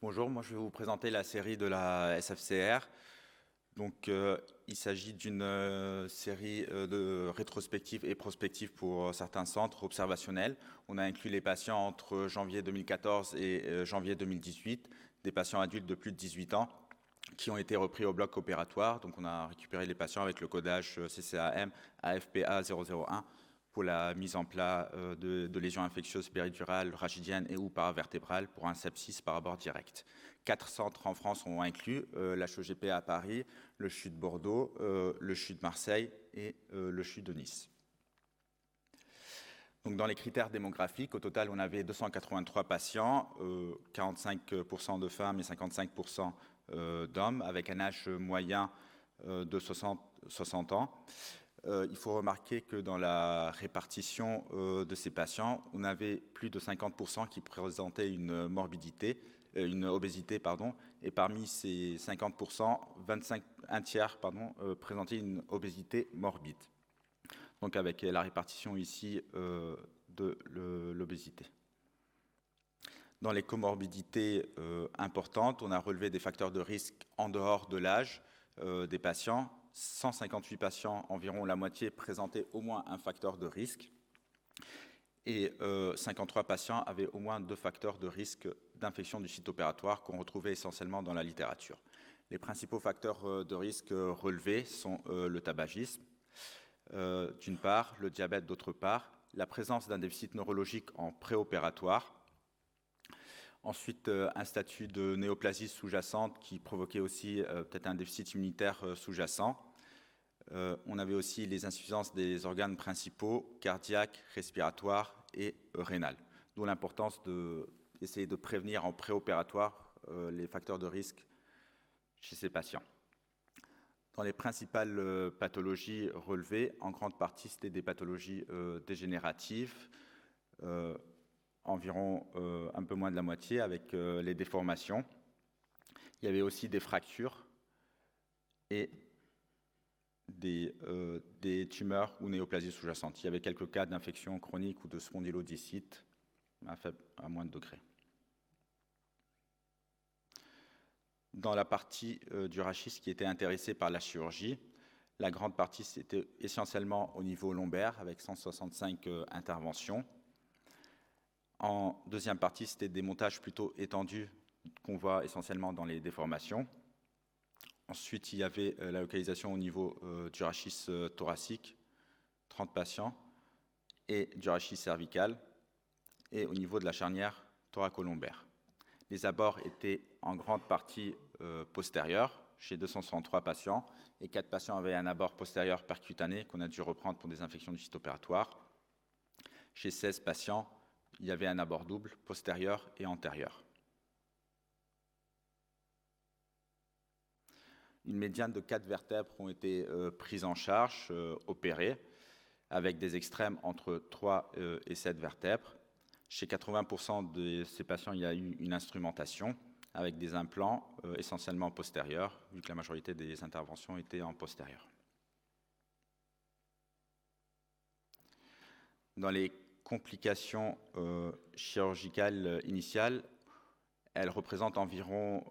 Bonjour, moi je vais vous présenter la série de la SFCR. Il s'agit d'une série de rétrospectives et prospectives pour certains centres observationnels. On a inclus les patients entre janvier 2014 et janvier 2018, des patients adultes de plus de 18 ans qui ont été repris au bloc opératoire. Donc on a récupéré les patients avec le codage CCAM AFPA 001 pour la mise en plat de lésions infectieuses péridurales, rachidiennes et ou paravertébrales pour un sepsis par abord direct. 4 centres en France ont inclus l'HEGP à Paris, le CHU de Bordeaux, le CHU de Marseille et le CHU de Nice. Donc, dans les critères démographiques, au total, on avait 283 patients, 45% de femmes et 55% d'hommes, avec un âge moyen de 60 ans. Il faut remarquer que dans la répartition de ces patients, on avait plus de 50% qui présentaient une obésité, et parmi ces 50%, un tiers présentaient une obésité morbide. Donc avec la répartition ici de l'obésité. Dans les comorbidités importantes, on a relevé des facteurs de risque en dehors de l'âge des patients. 158 patients, environ la moitié, présentaient au moins un facteur de risque. Et 53 patients avaient au moins 2 facteurs de risque d'infection du site opératoire qu'on retrouvait essentiellement dans la littérature. Les principaux facteurs de risque relevés sont le tabagisme, d'une part, le diabète d'autre part, la présence d'un déficit neurologique en préopératoire, ensuite un statut de néoplasie sous-jacente qui provoquait aussi peut-être un déficit immunitaire sous-jacent. On avait aussi les insuffisances des organes principaux, cardiaques, respiratoires et rénales, d'où l'importance d'essayer de prévenir en préopératoire les facteurs de risque chez ces patients. Dans les principales pathologies relevées, en grande partie, c'était des pathologies dégénératives, environ un peu moins de la moitié, avec les déformations. Il y avait aussi des fractures et des tumeurs ou néoplasies sous-jacentes. Il y avait quelques cas d'infection chronique ou de spondylodicite à moins de degrés. Dans la partie du rachis qui était intéressée par la chirurgie, la grande partie c'était essentiellement au niveau lombaire avec 165 interventions. En deuxième partie, c'était des montages plutôt étendus qu'on voit essentiellement dans les déformations. Ensuite, il y avait la localisation au niveau du rachis thoracique, 30 patients, et du rachis cervical, et au niveau de la charnière thoracolombaire. Les abords étaient en grande partie postérieurs, chez 263 patients, et 4 patients avaient un abord postérieur percutané qu'on a dû reprendre pour des infections du site opératoire. Chez 16 patients, il y avait un abord double, postérieur et antérieur. Une médiane de 4 vertèbres ont été prises en charge, opérées, avec des extrêmes entre 3 et 7 vertèbres. Chez 80% de ces patients, il y a eu une instrumentation avec des implants essentiellement postérieurs, vu que la majorité des interventions étaient en postérieur. Dans les complications chirurgicales initiales, elles représentent environ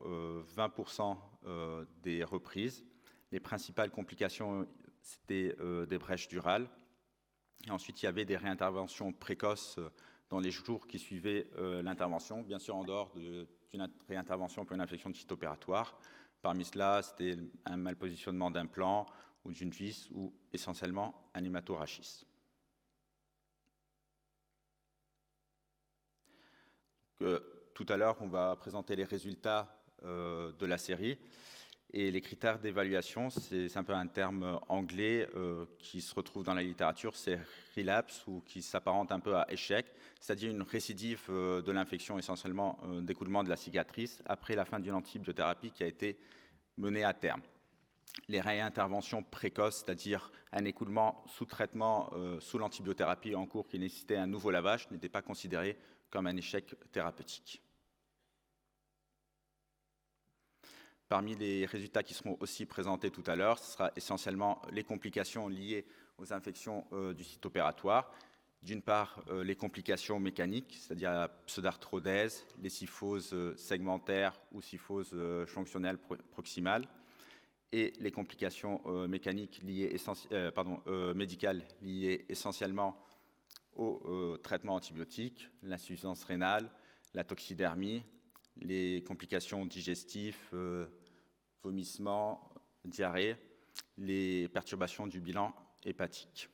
20% des reprises. Les principales complications, c'était des brèches durales. Et ensuite, il y avait des réinterventions précoces dans les jours qui suivaient l'intervention, bien sûr en dehors d'une réintervention pour une infection de site opératoire. Parmi cela, c'était un malpositionnement d'un plan ou d'une vis ou essentiellement un hématorachis. Tout à l'heure, on va présenter les résultats de la série. Et les critères d'évaluation, c'est un peu un terme anglais qui se retrouve dans la littérature, c'est relapse ou qui s'apparente un peu à échec, c'est-à-dire une récidive de l'infection, essentiellement d'écoulement de la cicatrice, après la fin d'une antibiothérapie qui a été menée à terme. Les réinterventions précoces, c'est-à-dire un écoulement sous traitement, sous l'antibiothérapie en cours qui nécessitait un nouveau lavage, n'étaient pas considérées comme un échec thérapeutique. Parmi les résultats qui seront aussi présentés tout à l'heure, ce sera essentiellement les complications liées aux infections du site opératoire. D'une part, les complications mécaniques, c'est-à-dire la pseudarthrodèse, les kyphoses segmentaires ou kyphoses fonctionnelles proximales, et les complications mécaniques liées médicales liées essentiellement au traitement antibiotique, l'insuffisance rénale, la toxidermie, les complications digestives, vomissements, diarrhée, les perturbations du bilan hépatique.